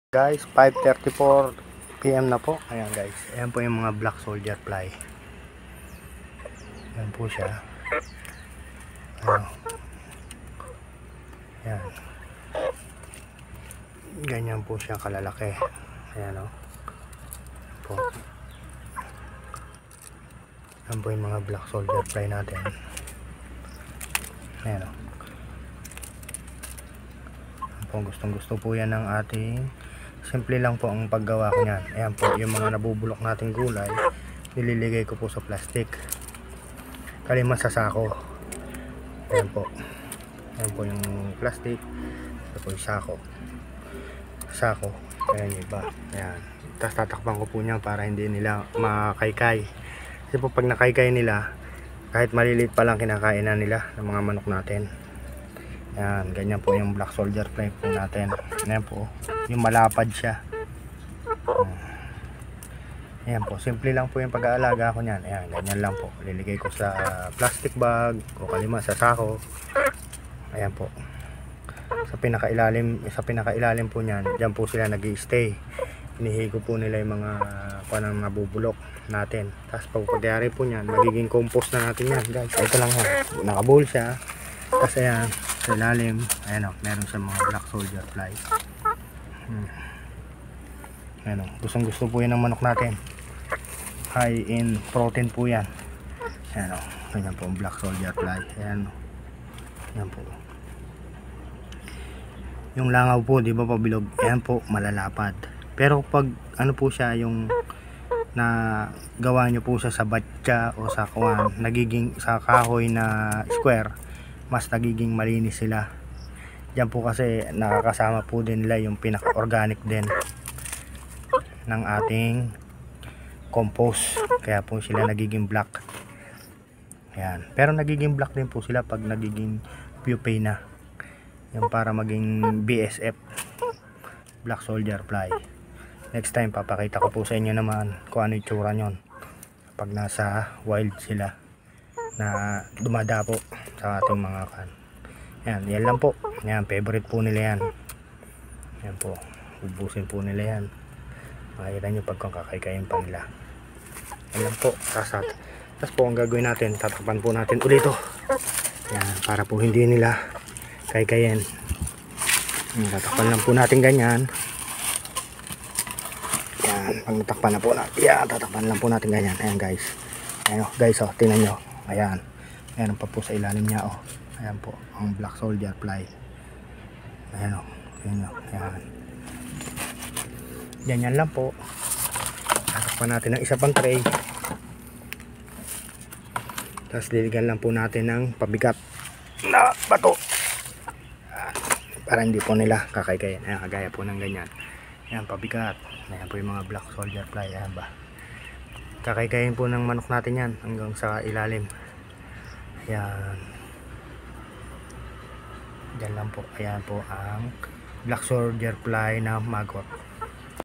Guys, 5:34 PM na po. Ayan guys, ayan po yung mga black soldier fly. Ayan po siya. Ayan. Ganyan po siya kalalaki. Ayan o. Po. Ayan po yung mga black soldier fly natin. Ayan o. Gustong gusto po yan ng ating, simple lang po ang paggawa ko niyan. Ayan po yung mga nabubulok nating gulay, nililigay ko po sa plastic, kalima sa sako. Ayan po yung plastic, ito po yung sako. Ayan yung iba. Ayan, tapos tatakpan ko po niya para hindi nila makaykay, kasi po pag nakaykay nila, kahit maliliit pa lang kinakain na nila ng mga manok natin. Ayan, ganyan po yung black soldier fly po natin. Ayan po, yung malapad siya. Ayan po, simple lang po yung pag-aalaga ko niyan. Ayan, ganyan lang po. Liligay ko sa plastic bag o kalima sa sako. Ayan po. Sa pinakailalim po niyan, diyan po sila nag-i-stay. Inihigo po nila yung mga panang nabubulok natin. Tapos pagpagyari po niyan, magiging compost na natin yan, guys. Ito lang ha, nakabull siya. Tapos ayan, sa ilalim, ayan o, meron sa mga black soldier fly. Ayan o, gustong gusto po yan ng manok natin. High in protein po yan. Ayan o, ganyan po ang black soldier fly. Ayan o, ayan po. Yung langaw po, di ba pabilog? Ayan po, malalapad. Pero pag ano po siya, yung na gawa nyo po siya sa batya o sa kuwan, nagiging sa kahoy na square, mas nagiging malinis sila. Diyan po kasi nakakasama po din nila yung pinaka-organic din ng ating compost. Kaya po sila nagiging black. Ayan. Pero nagiging black din po sila pag nagiging pupae na. Yung para maging BSF, black soldier fly. Next time papakita ko po sa inyo naman kung ano yung tsura nyon pag nasa wild sila na dumadapo sa ating mga kan. Yan lang po. Yan, favorite po nila yan. Yan po, ubusin po nila yan. Makikita nyo pag kakaykayin pa nila. Yan lang po, sasat. Tapos po ang gagawin natin, tatakpan po natin ulit ito. Yan, para po hindi nila kaykayin. Tatakpan lang po natin ganyan. Yan, pag natakpan na po natin, yan, tatakpan lang po natin ganyan. Ayan guys. Ayan guys, oh, tingnan nyo. Ayan, meron pa po sa ilalim niya, oh. Ayan po, ang black soldier fly. Ayan o, ayan o, ayan. Ganyan lang po. Tatakpan natin ng isa pang tray. Tapos liligan lang po natin ng pabigat na bato. Para hindi po nila kakaykayin. Ayan, kagaya po ng ganyan. Ayan, pabigat. Ayan po yung mga black soldier fly. Ayan ba. Kakaykayin po ng manok natin yan hanggang sa ilalim. Ayan. Diyan lang po. Ayan po ang black soldier fly na maggot.